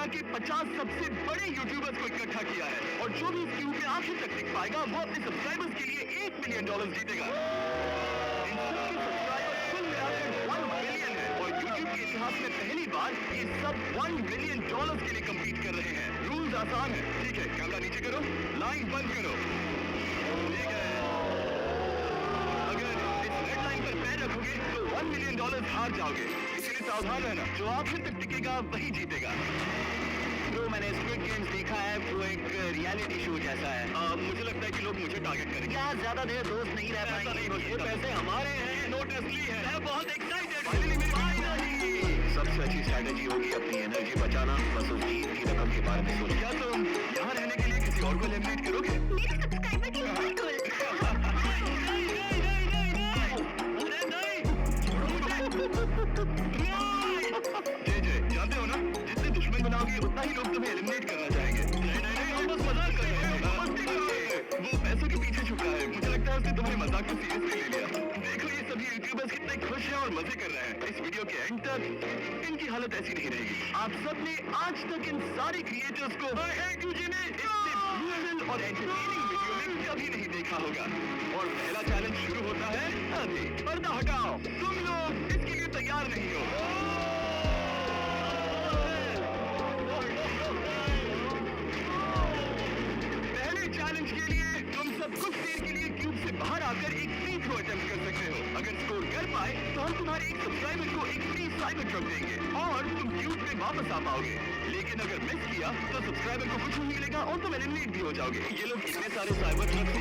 दुनिया के 50 सबसे बड़े यूट्यूबर्स को इकट्ठा किया है और जो भी इस क्यूब में आखिर तक टिक पाएगा वो अपने सब्सक्राइबर्स के लिए $1 मिलियन जीतेगा। इन सबके सब्सक्राइबर्स कुल मिलाकर 1 बिलियन है और यूट्यूब के इतिहास में पहली बार ये सब $1 बिलियन के लिए कम्पीट कर रहे हैं। रूल्स आसान है, ठीक है? कैमरा नीचे करो, लाइन बंद करो, ठीक है? अगर इस रेड लाइन पर पैर रखोगे तो $1 मिलियन हार जाओगे, इसलिए सावधान रहना। जो आखिर तक टिकेगा वही जीतेगा। तो मैंने स्क्विड गेम्स देखा है, वो एक रियलिटी शो जैसा है। मुझे लगता है कि लोग मुझे टारगेट करेंगे। क्या ज्यादा देर दोस्त नहीं रह पाएंगे? ये पैसे हमारे हैं, नोट असली है। मैं बहुत एक्साइटेड हूँ। सबसे अच्छी स्ट्रैटेजी होगी अपनी एनर्जी बचाना, बस उस जीत की रकम के बारे में सोचो। क्या तुम यहाँ रहने के लिए किसी और को एलिमिनेट करोगे? मेरे सब्सक्राइबर के लिए बिल्कुल। जानते हो ना, जितने दुश्मन बनाओगे उतना ही लोग तुम्हें एलिमिनेट करना चाहेंगे। नहीं, हम बस मजाक कर रहे हैं। वो पैसों के पीछे छुपा है। मुझे लगता है उसने तुम्हारे मजाक को सीरियसली ले लिया। देखो ये सभी यूट्यूबर्स कितने खुश हैं और मजे कर रहे हैं। इस वीडियो के एंड तक इनकी हालत ऐसी नहीं रहेगी। आप सबने आज तक इन सारे क्रिएटर्स को और एंटरटेनिंग वीडियो में कभी नहीं देखा होगा। और पहला चैलेंज शुरू होता है अभी। पर्दा हटाओ, तुम लोग इसके लिए तैयार नहीं हो। पहले चैलेंज के लिए तुम सब कुछ देर के लिए क्यूब से बाहर आकर एक फ्री थ्रो अटेम्प्ट कर सकते हो। अगर स्कोर कर पाए तो हम तुम्हारे एक सब्सक्राइबर को एक फ्री साइबर ट्रक देंगे और तुम क्यूब में वापस आ पाओगे। लेकिन अगर मिस किया तो सब्सक्राइबर को कुछ नहीं मिलेगा और तुम एलिमिनेट भी हो जाओगे। ये लोग इतने सारे साइबर ट्रक से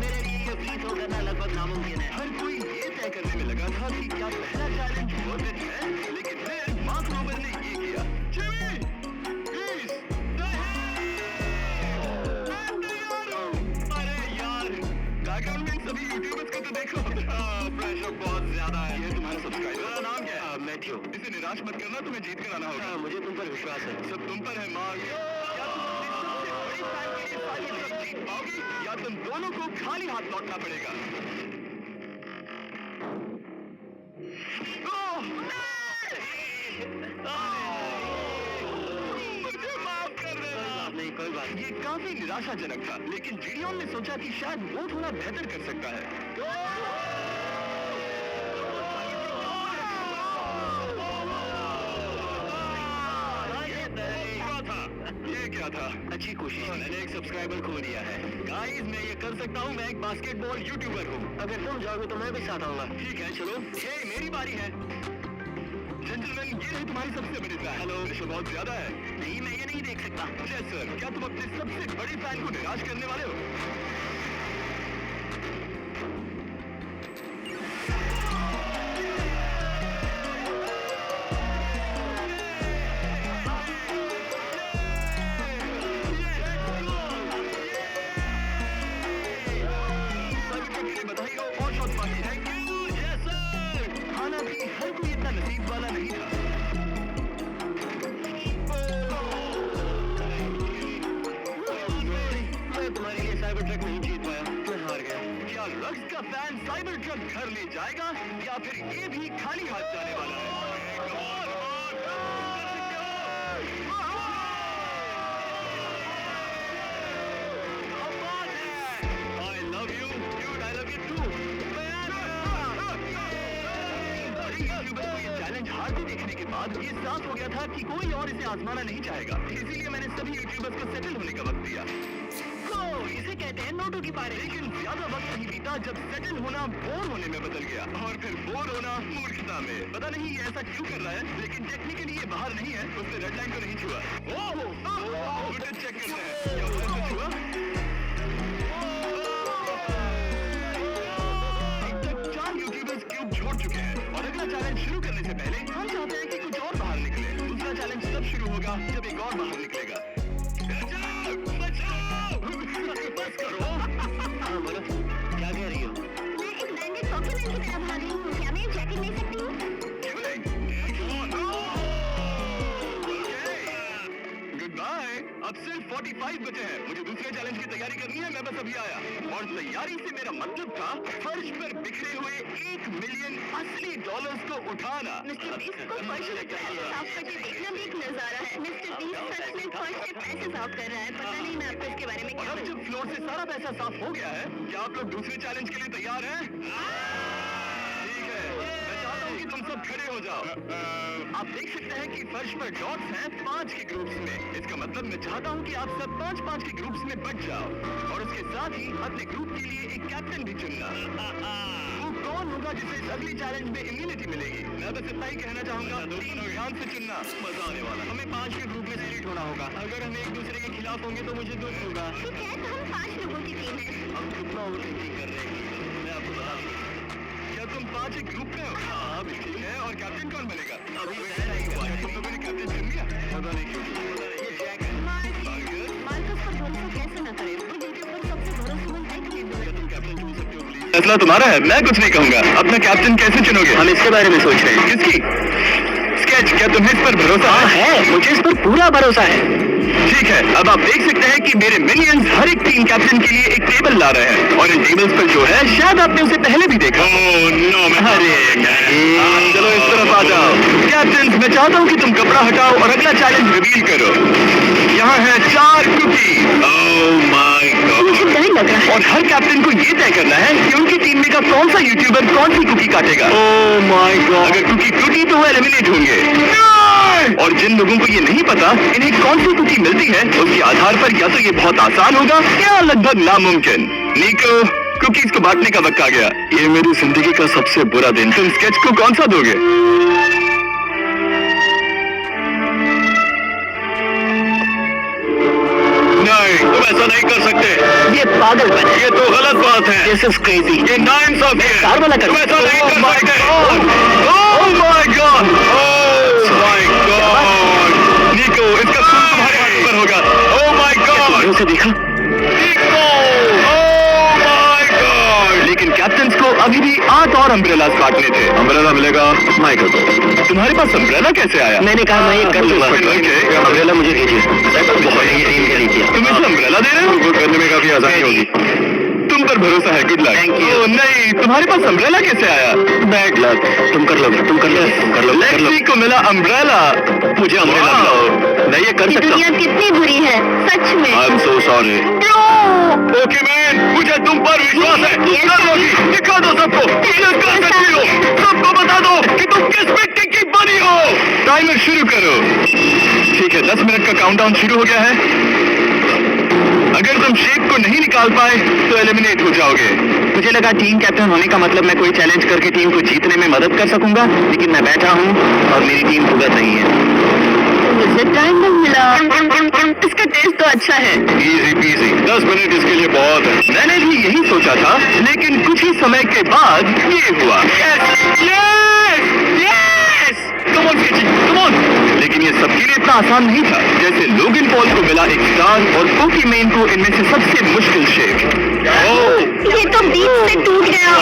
मेरे लिए ये फ्री थ्रो करना लगभग नामुमकिन है। हर कोई ये तय करने में लगा था कि क्या पहला चैलेंज वर्थ इट है, लेकिन फिर मार्क रोबर ने ये किया। जिमी, प्लीज, अरे यार, बैकग्राउंड में इन सभी यूट्यूबर्स को तो देखो। प्रेशर बहुत ज्यादा है। ये तुम्हारा सब्सक्राइबर नाम क्या है? मैथ्यू। इसे निराश मत करना, तुम्हें जीत कर आना होगा। मुझे तुम पर विश्वास है। सब तुम पर है मार्क। क्या तुम अपने सबसे बड़ी फैन के लिए सारी ट्रक जीत पाओगे या तुम दोनों को खाली हाथ लौटना पड़ेगा? मुझे माफ कर देना। नहीं, कोई बात। ये काफी निराशाजनक था, लेकिन जीडियोन ने सोचा कि शायद वो थोड़ा बेहतर कर सकता है। ये क्या था? अच्छी कोशिश। मैंने एक सब्सक्राइबर खो दिया है। गाइस, मैं ये कर सकता हूँ। मैं एक बास्केटबॉल यूट्यूबर हूँ। अगर तुम जाओगे तो मैं भी साथ आऊंगा। ठीक है, चलो। हे, मेरी बारी है। जेंटलमैन, ये रही तुम्हारी सबसे बड़ी फैन। हेलो, प्रेशर बहुत ज्यादा है। नहीं, मैं ये नहीं देख सकता। जय सर, क्या तुम अपने सबसे बड़ी फैन को निराश करने वाले हो? हर कोई इतना नसीब वाला नहीं था। मैं तुम्हारे लिए साइबर ट्रक नहीं जीत पाया, मैं हार गया। क्या रक्स का फैन साइबर ट्रक घर ले जाएगा या फिर ये भी खाली हाथ जाने वाला है? I love you, dude, I love you too. Challenge हारते देखने के बाद ये साफ हो गया था कि कोई और इसे आजमाना नहीं चाहेगा। इसीलिए मैंने सभी यूट्यूबर्स को सेटल होने का वक्त दिया। इसे कहते हैं नोटों की पारी। लेकिन ज्यादा वक्त नहीं बीता जब सेटल होना बोर होने में बदल गया और फिर बोर होना मूर्खता में। पता नहीं ये ऐसा क्यों कर रहा है, लेकिन टेक्निकली ये बाहर नहीं है। उसने रेड लाइन को नहीं छुआ। चेक करते हैं क्या उसने छुआ। अब तक 4 यूट्यूबर्स क्यूब छोड़ चुके हैं और अगला चैलेंज शुरू करने से पहले हम चाहते हैं कि कुछ और बाहर निकले। दूसरा चैलेंज तब शुरू होगा जब एक और बाहर निकलेगा। बस करो। हाँ, बोलो, क्या कह रही हो? मैं एक बैंडेड पॉकेटमैन की तरह भाग रही हूँ। क्या मैं जैकेट ले सकती हूँ? Goodbye. अब सिर्फ 45 बचे हैं। मुझे दूसरे चैलेंज की तैयारी करनी है। मैं बस अभी आया। और तैयारी से मेरा मतलब था फर्श पर बिखरे हुए 1 मिलियन असली डॉलर्स को उठाना। मिस्टर बीस्ट को फर्श पे पैसे साफ करके देखना भी एक नजारा है। मिस्टर बीस्ट सच में फर्श पे पैसे साफ कर रहा है। पता नहीं मैं आपको इसके बारे में क्या अब जब फ्लोर से सारा पैसा साफ हो गया है, क्या आप लोग दूसरे चैलेंज के लिए तैयार हैं? ठीक है, मैं चाहता हूँ कि तुम सब खड़े हो जाओ। आप देख सकते हैं कि फर्श पर डॉट्स हैं 5 के ग्रुप्स में। इसका मतलब मैं चाहता हूँ कि आप सब 5-5 के ग्रुप्स में बट जाओ और उसके साथ ही अपने ग्रुप के लिए एक कैप्टन भी चुनना। वो कौन होगा जिसे इस अगली चैलेंज में इम्यूनिटी मिलेगी? मैं बस इतना ही कहना चाहूंगा, टीम ध्यान से चुनना, मजा आने वाला। हमें 5 के ग्रुप में स्प्लिट होना होगा। अगर हम एक दूसरे के खिलाफ होंगे तो मुझे दुख होगा। ठीक है, तो हम 5 लोगों की टीम है। हम कितना ओवरथिंकिंग कर रहे हैं, मैं आपको बता दूं। क्या तुम 5 एक ग्रुप में हो? हाँ, ठीक है। और कैप्टन कौन बनेगा? अभी तुम लोगों ने कैप्टन चुन लिया? पता नहीं क्यों। ये जैक है। मार्कस पर भरोसा कैसे न करें? वो यूट्यूब पर सबसे भरोसेमंद है कि क्या तुम कैप्टन चुन सकते हो प्लीज? फैसला तुम्हारा है, मैं कुछ नहीं कहूंगा। अपना कैप्टन कैसे चुनोगे? हम इसके बारे में सोच रहे हैं। किसकी? स्केच, क्या तुम्हें इस पर भरोसा है? मुझे इस पर पूरा भरोसा है। ठीक है, अब आप देख सकते हैं कि मेरे मिनियंस हर एक टीम कैप्टन के लिए एक टेबल ला रहे हैं और इन टेबल्स पर जो है शायद आपने उसे पहले भी देखा। चलो इस तरफ आ जाओ। कैप्टन, मैं चाहता हूँ कि तुम कपड़ा हटाओ और अगला चैलेंज रिवील करो। यहाँ है 4 कुकी। ओह माय गॉड, डर लग रहा है। और हर कैप्टन को ये तय करना है कि उनकी टीम में का कौन सा यूट्यूबर कौन सी कुकी काटेगा। ओह माय गॉड, अगर कुकी टूटी तो वो एलिमिनेट होंगे। और जिन लोगों को ये नहीं पता इन्हें कौन सी कुकी मिलती है, उसके आधार पर या तो ये बहुत आसान होगा या लगभग नामुमकिन। निको, कुकीज को बांटने का वक्त आ गया। ये मेरी जिंदगी का सबसे बुरा दिन। तुम स्केच को कौन सा दोगे? नहीं, तुम ऐसा नहीं कर सकते। ये पागलपन है। ये तो गलत बात है। This is crazy. ये नाइंसाफी है। कार वाला कर। तुम ऐसा नहीं कर सकते। Oh my God! Oh my God! निको, इसका खून तुम्हारे हाथ पर होगा। Oh my God! उसे देखा? निको! Oh my God! लेकिन कैप्टन्स को अभी भी 8 और अम्ब्रेलास काटने थे। अम्ब्रेला मिलेगा माइकल को। तुम्हारे पास अम्ब्रेला कैसे आया? मैंने कहा मैं ये कर लूंगा। अम्ब्रेला मुझे दीजिए। तुम इसे अम्ब्रेला दे रहे हो? करने में काफी आसानी होगी। तुम पर भरोसा है। Good luck. Thank you. नहीं, तुम्हारे पास अम्ब्रेला कैसे आया? Bad luck. तुम कर लोगे, तुम कर लो। लेक्सी को मिला अम्ब्रेला। मुझे अम्ब्रेला मिला। मैं ये कर सकता हूँ। दुनिया कितनी बुरी है, सच में। I'm so sorry. Okay man, मुझे तुम पर विश्वास है। कर लोगी। दिखा दो सबको कि ये कर सकती हो। सबको बता दो कि तुम किस मिट्टी की बनी हो। टाइमर शुरू करो। ठीक है, 10 मिनट का काउंटडाउन शुरू हो गया है। अगर तुम शेप को नहीं निकाल पाए तो एलिमिनेट हो जाओगे। मुझे लगा टीम कैप्टन होने का मतलब मैं कोई चैलेंज करके टीम को जीतने में मदद कर सकूंगा, लेकिन मैं बैठा हूँ और मेरी टीम भुगत रही है। मुझे टाइम नहीं मिला। इसका टेस्ट तो अच्छा है। इजी पीजी, 10 मिनट इसके लिए बहुत है। मैंने भी यही सोचा था, लेकिन कुछ ही समय के बाद ये हुआ। Come on, Sketchy, come on! लेकिन ये सबके लिए इतना आसान नहीं था। जैसे लोगन पॉल को मिला एक स्टार और कोकी मैन को इनमें से सबसे मुश्किल शेप। ये तो बीच से टूट गया।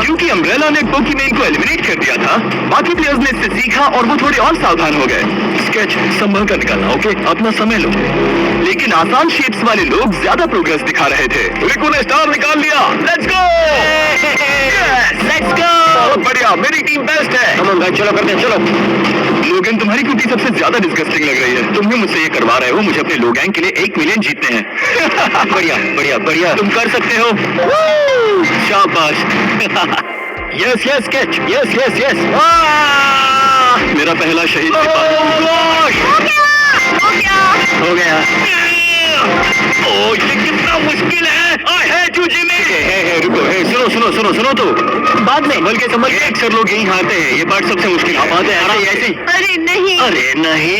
क्योंकि अम्ब्रेला ने कोकी मैन को एलिमिनेट कर दिया था, बाकी प्लेयर्स ने इससे सीखा और वो थोड़े और सावधान हो गए। स्केच, संभल कर निकालना, ओके? अपना समय लो। लेकिन आसान शेप्स वाले लोग ज्यादा प्रोग्रेस दिखा रहे थे। रिको ने स्टार निकाल लिया। Let's go! Let's go! बहुत बढ़िया, मेरी टीम बेस्ट है। चलो करते हैं, चलो। लोगन, तुम्हारी कुकी सबसे ज्यादा डिस्गस्टिंग लग रही है। तुम भी मुझसे ये करवा रहे हो। मुझे अपने लो गैंग के लिए 1 मिलियन जीतने हैं। बढ़िया बढ़िया बढ़िया, तुम कर सकते हो। शाबाश। Yes yes sketch, yes yes yes. मेरा पहला शहीद हो गया। ओह, ये कितना मुश्किल है। I hate you Jimmy. रुको, सुनो तो। बाद में संभल के अक्सर लोग यही हारते हैं। ये पार्ट सबसे मुश्किल है। बात है ऐसी। अरे नहीं। अरे नहीं।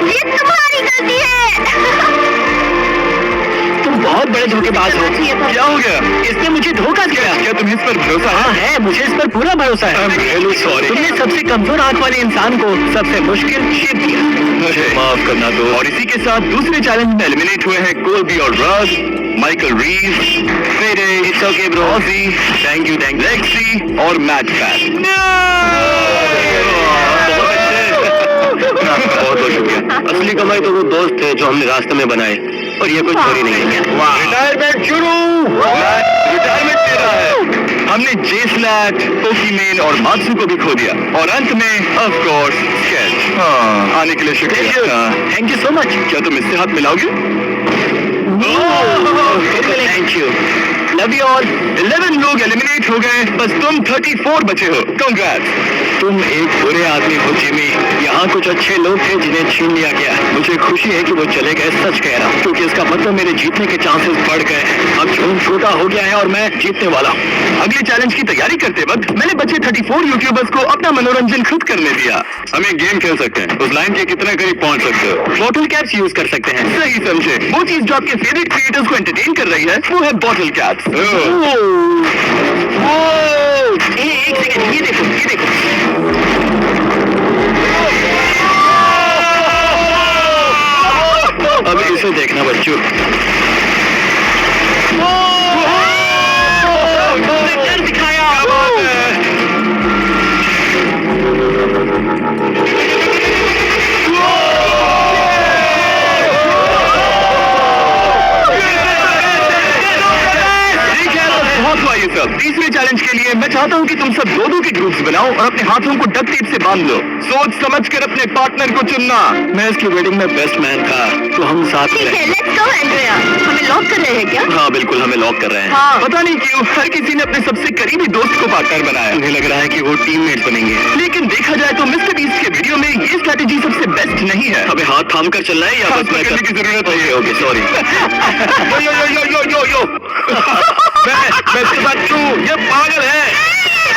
ये तुम्हारी गलती है। तुम बहुत बड़े धोखेबाज हो। क्या हो गया? इसने मुझे धोखा दिया। क्या तुम्हें इस पर भरोसा है? हाँ है, मुझे इस पर पूरा भरोसा है। सॉरी। तुमने सबसे कमजोर आंख वाले इंसान को सबसे मुश्किल शेप दिया। माफ करना दो। और इसी के साथ दूसरे चैलेंज में एलिमिनेट हुए हैं कोलबी और रॉस। माइकल रीव, फेरे, it's okay bro, Ozzy, thank you, Lexi और मैट फैट। बहुत बहुत शुक्रिया। असली कमाई तो वो दोस्त थे जो हमने रास्ते में बनाए, और ये कोई चोरी नहीं है। रिटायरमेंट शुरू, रिटायरमेंट दे रहा है। हमने जेस्लैट, पोकीमेन और मात्सू को भी खो दिया, और अंत में ऑफ कोर्स स्केच। आने के लिए शुक्रिया। Thank you so much. क्या तुम इससे हाथ मिलाओगे? Thank you, love you all. 11 लोग एलिमिनेट हो गए, बस तुम 34 बचे हो। कांग्रेट्स। तुम एक बुरे आदमी हो जिमी। यहाँ कुछ अच्छे लोग थे जिन्हें छीन लिया गया। मुझे खुशी है कि वो चले गए, सच कह रहा हूँ, क्योंकि इसका मतलब मेरे जीतने के चांसेस बढ़ गए। अब झूम छोटा हो गया है और मैं जीतने वाला हूँ। अगले चैलेंज की तैयारी करते वक्त मैंने बचे 34 यूट्यूबर्स को अपना मनोरंजन खुद करने दिया। हम एक गेम खेल सकते हैं। उस लाइन के कितने करीब पहुँच सकते हो? बॉटल कैप्स यूज कर सकते हैं। सही समझे। वो चीज जो आपके फेवरेट क्रिएटर्स को एंटरटेन कर रही है वो है बॉटल कैप्स। एक सेकंड, ये देखो, ये देखो। अब इसे देखना बच्चों। डर दिखाया। ये सब तीसरे चैलेंज के लिए मैं चाहता हूँ कि तुम सब दो के ग्रुप्स बनाओ और अपने हाथों को डक्ट टेप से बांध लो। सोच समझ कर अपने पार्टनर को चुनना। मैं इसकी वेडिंग में बेस्ट मैन था, तो हम साथ में। Let's go Andrea. हमें लॉक कर रहे हैं क्या? हाँ बिल्कुल, हमें लॉक कर रहे हैं। हाँ। पता नहीं क्यों हर किसी ने अपने सबसे करीबी दोस्त को पार्टनर बनाया। मुझे लग रहा है कि वो टीममेट बनेंगे, लेकिन देखा जाए तो मिस्टर बीस्ट के वीडियो में ये स्ट्रैटेजी सबसे बेस्ट नहीं है। हमें हाथ थाम कर चलना है या बस मैं करने की जरूरत है? Okay sorry. मैं इसके साथ क्यों? ये पागल है।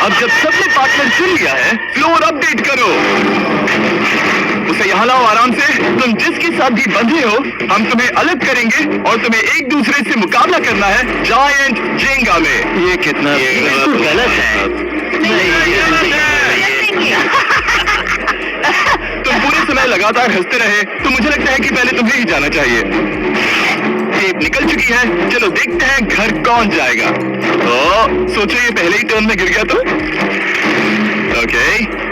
अब जब सबने पार्टनर चुन लिया है, फ्लोर अपडेट करो। उसे यहाँ लाओ आराम से। तुम जिसके साथ भी बंधे हो, हम तुम्हें अलग करेंगे और तुम्हें एक दूसरे से मुकाबला करना है जायंट जेंगा में। ये कितना गलत है। तुम पूरे समय लगातार हंसते रहे, तो मुझे लगता है कि पहले तुम्हें ही जाना चाहिए। टेप निकल चुकी है, चलो देखते हैं घर कौन जाएगा। सोचो ये पहले ही टर्न में गिर गया तो? ओके,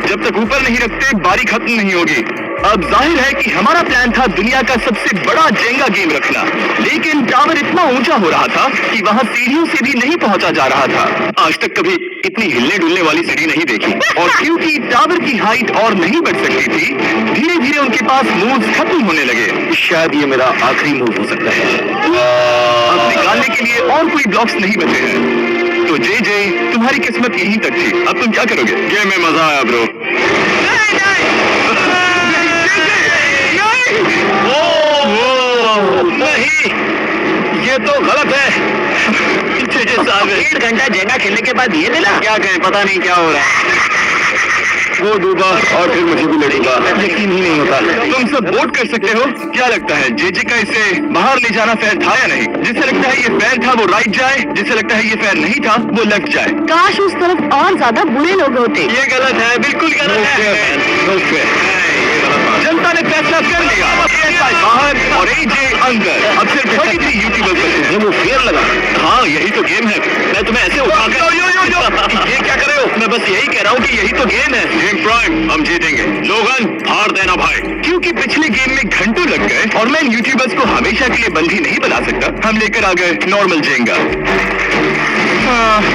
जब तक ऊपर नहीं रखते बारी खत्म नहीं होगी। अब जाहिर है कि हमारा प्लान था दुनिया का सबसे बड़ा जेंगा गेम रखना, लेकिन टावर इतना ऊंचा हो रहा था कि वहां सीढ़ियों से भी नहीं पहुंचा जा रहा था। आज तक कभी इतनी हिलने डुलने वाली सीढ़ी नहीं देखी, और क्योंकि टावर की हाइट और नहीं बढ़ सकती थी, धीरे धीरे उनके पास मूव्स खत्म होने लगे। शायद ये मेरा आखिरी मूव हो सकता है। अब निकालने के लिए और कोई ब्लॉक्स नहीं बचे हैं, तो जे तुम्हारी किस्मत यहीं तक थी। अब तुम क्या करोगे? गेम में मजा आया ब्रो। नहीं, ये तो गलत है। 1.5 घंटा जेंगा खेलने के बाद ये मिला। क्या कहें, पता नहीं क्या हो रहा है। वो डूबा और फिर मुझे भी लड़ूंगा, यकीन ही नहीं होता। तुम सब वोट कर सकते हो। क्या लगता है जे का इसे बाहर ले जाना फेयर था या नहीं? जिसे लगता है ये फेयर था वो राइट जाए, जिसे लगता है ये फेयर नहीं था वो लेफ्ट जाए। काश उस तरफ और ज्यादा बुरे लोग होते। ये गलत है, बिल्कुल गलत है। जनता ने फैसला कर लिया, बाहर और एजे अंदर। अब सिर्फ 33 यूट्यूबर्स बचे हैं। वो फेयर लगा। हाँ यही तो गेम है। मैं तुम्हें ऐसे उठाकर ये क्या कर रहे हो? मैं बस यही कह रहा हूँ कि यही तो गेम है। गेम प्राइम, हम जीतेंगे। लोगन हार देना भाई, क्योंकि पिछले गेम में घंटों लग गए और मैं इन यूट्यूबर्स को हमेशा के लिए बंदी नहीं बना सकता। हम लेकर आ गए नॉर्मल जेंगा।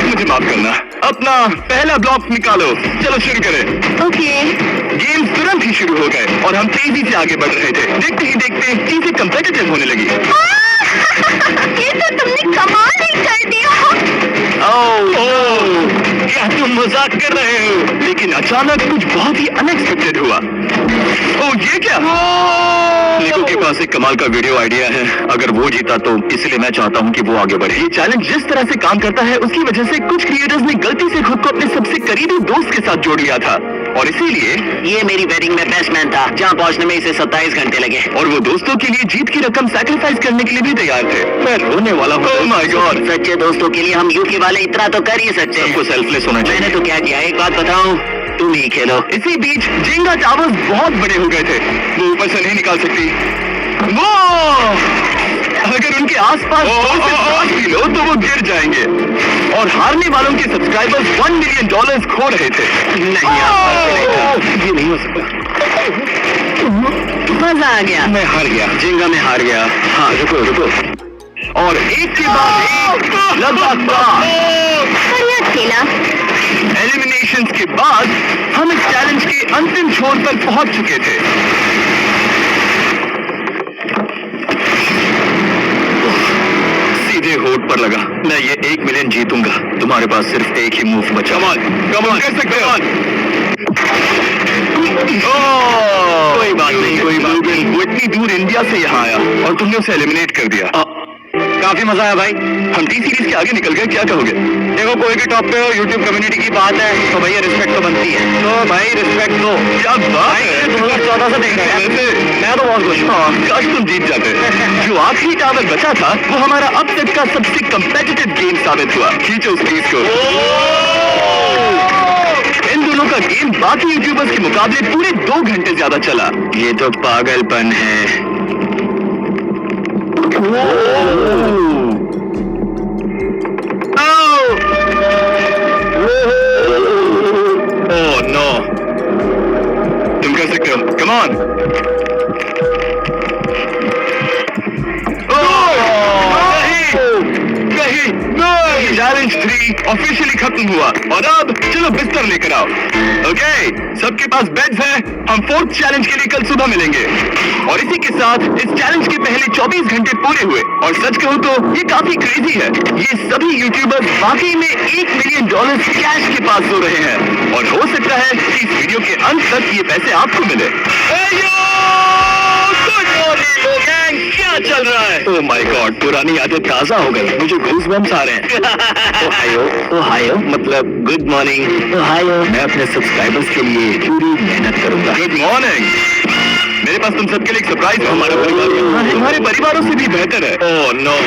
मुझे माफ करना। अपना पहला ब्लॉक निकालो। चलो शुरू करें। ओके। गेम तुरंत ही शुरू हो गए और हम तेजी से आगे बढ़ रहे थे। देखते ही देखते चीजें कंपेटिटिव होने लगी। ये तो तुमने कमाल ही कर दिया। क्या तुम मजाक कर रहे हो? लेकिन अचानक कुछ बहुत ही अनएक्सपेक्टेड हुआ। ये क्या? निको के पास एक कमाल का वीडियो आइडिया है। अगर वो जीता तो इसलिए मैं चाहता हूँ कि वो आगे बढ़े। ये चैलेंज जिस तरह से काम करता है उसकी वजह से कुछ क्रिएटर्स ने गलती से खुद को अपने सबसे करीबी दोस्त के साथ जोड़ लिया था, और इसीलिए ये मेरी वेडिंग में बेस्ट मैन था, जहाँ पहुँचने में इसे 27 घंटे लगे। और वो दोस्तों के लिए जीत की रकम सैक्रिफाइस करने के लिए भी तैयार थे। मैं रोने वाला हूँ। Oh my God. सच्चे दोस्तों के लिए हम यूके वाले इतना तो कर ही सकते हैं। सबको सेल्फलेस होना चाहिए। मैंने तो क्या किया, एक बात बताऊं, तुम ही खेलो। इसी बीच जेंगा टावर्स बहुत बड़े हो गए थे, वो ऊपर से नहीं निकाल सकती। वो अगर उनके आसपास 2 से 5 भी लो तो वो गिर जाएंगे। और हारने वालों के सब्सक्राइबर्स $1 मिलियन खो रहे थे। नहीं ये नहीं हो सकता। मजा आ गया। मैं हार गया, जिंगा में हार गया। हाँ रुको। और एक के बाद एक लगातार बढ़िया खेला। एलिमिनेशंस के बाद हम इस चैलेंज के अंतिम छोर पर पहुंच चुके थे। सीधे होठ पर लगा। मैं ये 1 मिलियन जीतूंगा। तुम्हारे पास सिर्फ एक ही मूव बचा। कम ऑन कर सकते हो। कोई बात नहीं। वो इतनी दूर इंडिया से यहाँ आया और तुमने उसे एलिमिनेट कर दिया। काफी मजा आया भाई। हम टी सीरीज के आगे निकल गए। क्या कहोगे? देखो कोई भी टॉप पे हो, यूट्यूब कम्युनिटी की बात है तो भैया रिस्पेक्ट तो बनती है। तो भाई रिस्पेक्ट दो। क्या बात है। 2014 से देख रहा है। मैं तो बहुत खुश हूँ। काश तुम जीत जाते। जो आखिरी टावर बचा था वो हमारा अब तक का सबसे कम्पेटिटिव गेम साबित हुआ। खींचो उस चीज को। इन दोनों का गेम बाकी यूट्यूबर्स के मुकाबले पूरे 2 घंटे ज्यादा चला। ये तो पागलपन है। Oh no. तुम कर सकते हो। Come on. चैलेंज 3 ऑफिशियली खत्म हुआ और अब चलो बिस्तर लेकर आओ। ओके, सबके पास बेड्स हैं। हम 4th चैलेंज के लिए कल सुबह मिलेंगे। और इसी के साथ इस चैलेंज के पहले 24 घंटे पूरे हुए। और सच कहूं तो ये काफी क्रेजी है। ये सभी यूट्यूबर्स वाकई में $1 मिलियन कैश के पास सो रहे हैं। और हो सकता है कि इस वीडियो के अंत तक ये पैसे आपको मिले। क्या चल रहा है? ओह माय गॉड, पुरानी यादें ताजा हो गई। मुझे गूज़बम्प्स आ रहे हैं। ओहायो मतलब गुड मॉर्निंग। ओहायो। मैं अपने सब्सक्राइबर्स के लिए पूरी मेहनत करूंगा। Good morning. मेरे पास तुम सबके लिए एक सरप्राइज है। हमारा परिवार तुम्हारे परिवारों से भी बेहतर है। Oh no.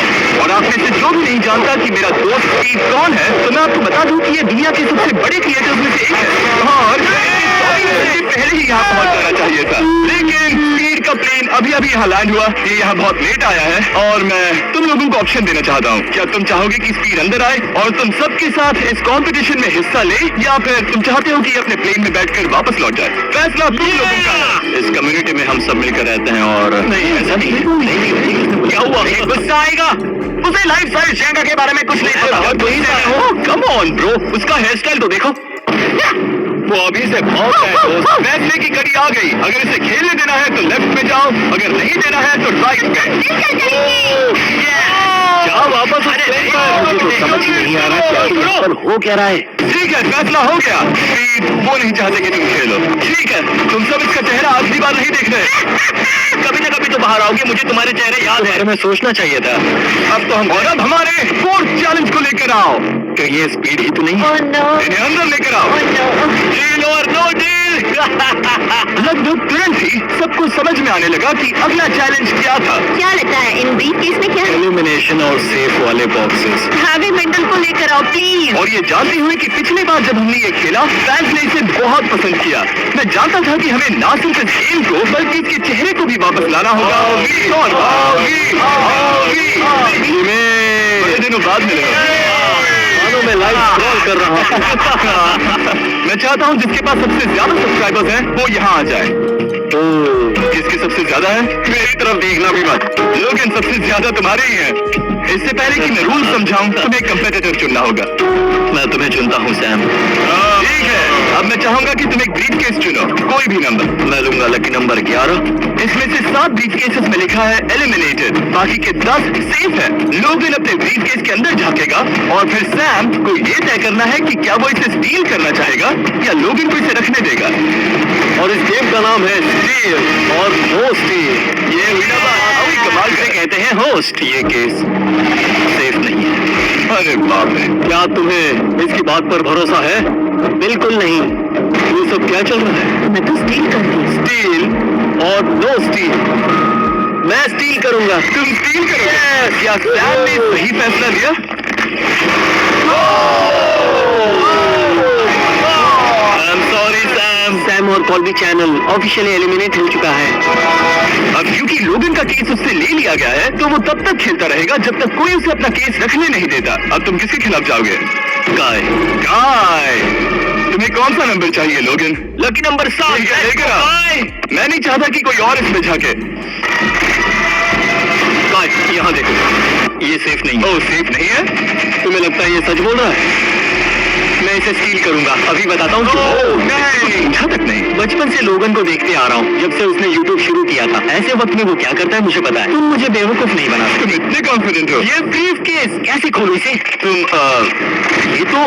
और आप में से जो भी नहीं जानता कि मेरा दोस्त स्टीव कौन है, तो मैं आपको बता दूं कि ये दुनिया के सबसे बड़े क्रिएटर्स में से एक है। और पहले ही यहाँ पहुँच जाना चाहिए था, लेकिन स्पीड का प्लेन अभी यहाँ लैंड हुआ। ये यहाँ बहुत लेट आया है और मैं तुम लोगों को ऑप्शन देना चाहता हूँ। क्या तुम चाहोगे कि स्पीड अंदर आए और तुम सबके साथ इस कंपटीशन में हिस्सा ले, या फिर तुम चाहते हो कि अपने प्लेन में बैठकर वापस लौट जाए? फैसला तुम लोगों का है। इस कम्युनिटी में हम सब मिलकर रहते हैं और नहीं ऐसा नहीं। क्या हुआ? गुस्सा आएगा। उसे लाइफ स्टाइल शेंगा के बारे में कुछ नहीं पता। कम ऑन ब्रो, उसका हेयर स्टाइल तो देखो। वो अभी से बहुत है दोस्त। फैसले की घड़ी आ गई। अगर इसे खेलने देना है तो लेफ्ट में जाओ, अगर नहीं देना है तो राइट में। जाओ वापस। समझ नहीं आ रहा हो क्या रहा है। ठीक है, फैसला हो गया। वो नहीं चाहते कि तुम खेलो। ठीक है, तुम सब इसका चेहरा आखिरी बार नहीं देख रहे। कभी न कभी तो बाहर आओगे, मुझे तुम्हारे चेहरे याद है। मैं सोचना चाहिए था। अब तो हम हमारे 4th चैलेंज को लेकर आओ। तो ये स्पीड ही तो नहीं। इन्हें अंदर लेकर आओ। डील और नो डील। लगभग तुरंत ही सबको समझ में आने लगा कि अगला चैलेंज क्या था। क्या लगता है इन ब्रीफकेस में क्या? एलिमिनेशन और सेफ वाले बॉक्सेस। हैवी मेंटल को लेकर आओ प्लीज। और ये जानते हुए कि पिछली बार जब हमने ये खेला, फैंस ने इसे बहुत पसंद किया। मैं जानता था कि हमें ना सिर्फ इस गेम को बल्कि इसके चेहरे को भी वापस लाना होगा। बड़े दिनों बाद मिले। मैं लाइव स्क्रॉल कर रहा हूँ। मैं चाहता हूँ जिसके पास सबसे ज्यादा सब्सक्राइबर्स हैं वो यहाँ आ जाए। जिसके सबसे ज्यादा है मेरी तरफ देखना भी मत, लेकिन सबसे ज्यादा तुम्हारे ही हैं। इससे पहले कि मैं रूल समझाऊं, तुम्हें कंपेटिटर चुनना होगा। मैं तुम्हें चुनता हूँ सैम। ठीक है, अब मैं चाहूंगा कि तुम एक ब्रीफकेस चुनो, कोई भी नंबर। मैं लूंगा लकी नंबर 11। इसमें से 7 ब्रीफकेसेस में लिखा है एलिमिनेटेड, बाकी के 10 सेफ है। लोगन अपने ब्रीफकेस के अंदर झांकेगा और फिर सैम को ये तय करना है कि क्या वो इसे स्टील करना चाहेगा या लोगन को इसे रखने देगा। और इस गेम का नाम है स्टील और नो स्टील। ये कमाल से कहते हैं होस्ट। ये केस सेफ नहीं है। अरे बाप रे, क्या तुम्हें इसकी बात पर भरोसा है? बिल्कुल नहीं। ये सब क्या चल रहा है? मैं तो स्टील कर रही हूँ। स्टील और नो स्टील। मैं स्टील करूंगा। तुम स्टील करोगे? क्या सैम ने सही फैसला लिया? I'm sorry Sam. सैम और और कॉल्बी चैनल ऑफिशियली एलिमिनेट हो चुका है। अब क्योंकि लोगन का केस उससे ले लिया गया है तो वो तब तक खेलता रहेगा जब तक कोई उसे अपना केस रखने नहीं देता। अब तुम किसके खिलाफ जाओगे? गाय। गाय। तुम्हें कौन सा नंबर चाहिए लोगन? लकी नंबर 7 लेकर आओ। मैं नहीं चाहता कि कोई और इसमें झाके। गाय, यहाँ देखो, ये सेफ नहीं है। ओह, सेफ नहीं है? तुम्हें लगता है ये सच बोल रहा है? मैं इसे स्टील करूंगा, अभी बताता हूँ। नहीं, पूछा तक नहीं। बचपन से लोगन को देखते आ रहा हूँ, जब से उसने यूट्यूब शुरू किया था। ऐसे वक्त में वो क्या करता है मुझे पता है। तुम मुझे बेवकूफ नहीं बना सकते। तुम इतने कॉन्फिडेंट हो? ये ब्रीफ केस कैसे खोलूं इसे? तुम ये तो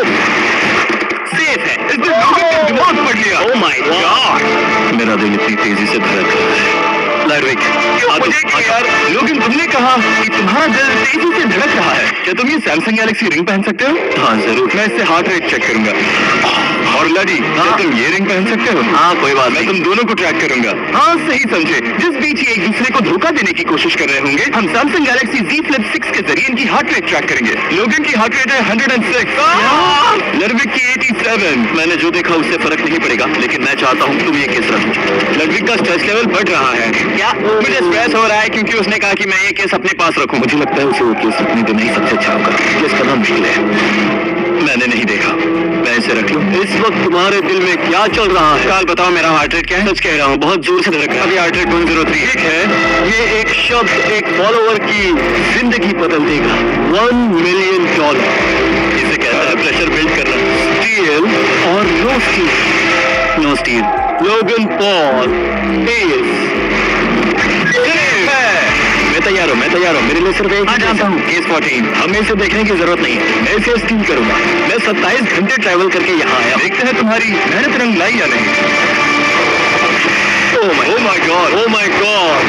सेफ है। इसने लोगन का दिमाग पढ़ लिया। ओह माय गॉड, मेरा दिल इतनी तेजी से धड़क रहा है। लडविक, मुझे क्यों यार? लोगन, तुमने कहा कि तुम्हारा दिल तेजी से धड़क रहा है। क्या तुम ये सैमसंग गैलेक्सी रिंग पहन सकते हो? हाँ जरूर। मैं इससे हार्ट रेट चेक करूंगा। और लड़ी, क्या तुम ये रिंग पहन सकते हो? हाँ कोई बात मैं नहीं। तुम दोनों को ट्रैक करूंगा। हाँ सही समझे। जिस बीच ये एक दूसरे को धोखा देने की कोशिश कर रहे होंगे, हम सैमसंग गैलेक्सी Z Flip 6 के जरिए इनकी हार्ट रेट ट्रैक करेंगे। लोगन की हार्ट रेट है 106, लडविक की 87। मैंने जो देखा उससे फर्क नहीं पड़ेगा, लेकिन मैं चाहता हूँ तुम ये केस रखो। लडविक का स्ट्रेस लेवल बढ़ रहा है। क्या? मुझे स्ट्रेस हो रहा है क्योंकि उसने कहा कि मैं ये केस अपने पास रखूं। मुझे लगता है उसे वो केस रखने देना ही सबसे अच्छा होगा। किस कदम निकले? मैंने नहीं देखा, मैं इसे रख लूं। इस वक्त तुम्हारे दिल में क्या चल रहा है? काल बताओ, मेरा हार्ट रेट क्या है? सच कह रहा हूँ, बहुत जोर से धड़क रहा है। अभी हार्ट रेट 103। ठीक है, ये एक शब्द एक फॉलोअर की जिंदगी बदल देगा। $1 मिलियन। इसे कहता है प्रेशर बिल्ड करना। स्टील और no steal. No steal. Logan Paul मैं तैयार हूँ। मेरे लिए सिर्फ एक ही जानता हूँ, केस 14। हमें इसे देखने की जरूरत नहीं है। मैं इसे स्टील करूंगा। मैं 27 घंटे ट्रैवल करके यहाँ आया। देखते हैं तुम्हारी मेहनत रंग लाई या नहीं। ओह माय गॉड,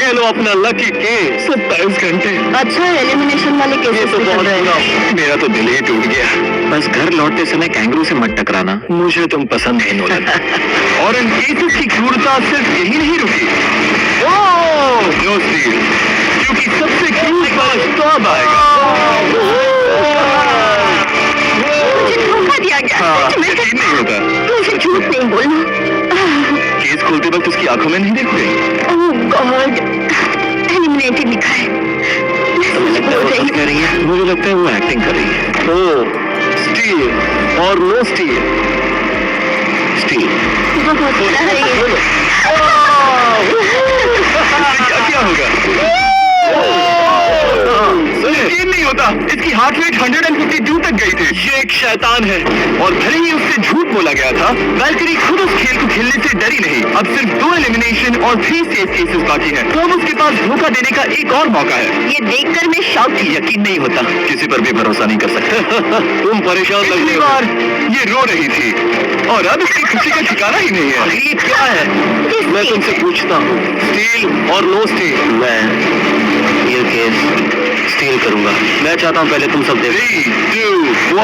ये लो अपना लकी केस। 27 घंटे। अच्छा, एलिमिनेशन वाले ये केसेस तो बहुत बुरा। मेरा तो दिल ही टूट गया। बस घर लौटते समय कैंगरू से मत टकराना, मुझे तुम पसंद है नोलन। और इन केसेस की क्रूरता सिर्फ यही नहीं रुकी। नो स्टील, क्योंकि सबसे क्रूर बात तो अब आएगा। मुझे धोखा दिया गया। हाँ, सच में यकीन नहीं होगा। मुझे झूठ नहीं बोलना। केस खोलते वक्त उसकी आंखों में नहीं देखोगे। ओह गॉड, एलिमिनेटेड लिखा है। मैं सच बोल रही कह रही है, मुझे लगता है वो एक्टिंग कर रही है। ओह, स्टील और नो स्टील। स्टील। हूँ। बहुत बुरा है ये। इससे क्या होगा? यकीन नहीं होता, इसकी हार्ट रेट 152 तक गई थी। ये एक शैतान है, और भले ही उससे झूठ बोला गया था, वैल्करी खुद उस खेल को खेलने से डरी नहीं। अब सिर्फ 2 एलिमिनेशन और 3 सेफ केसेस बाकी हैं, तो अब उसके पास धोखा देने का एक और मौका है। ये देखकर मैं शॉक थी। यकीन नहीं होता, किसी पर भी भरोसा नहीं कर सकते। तुम परेशान लग पिछली रहे बार ये रो रही थी, और अब इसकी खुशी का ठिकाना ही नहीं है। ये क्या है? मैं तुमसे पूछता हूँ, स्टील और नो स्टील? मैं ये केस स्टील करूंगा। मैं चाहता हूँ पहले तुम सब देखो। 3, 2, 1।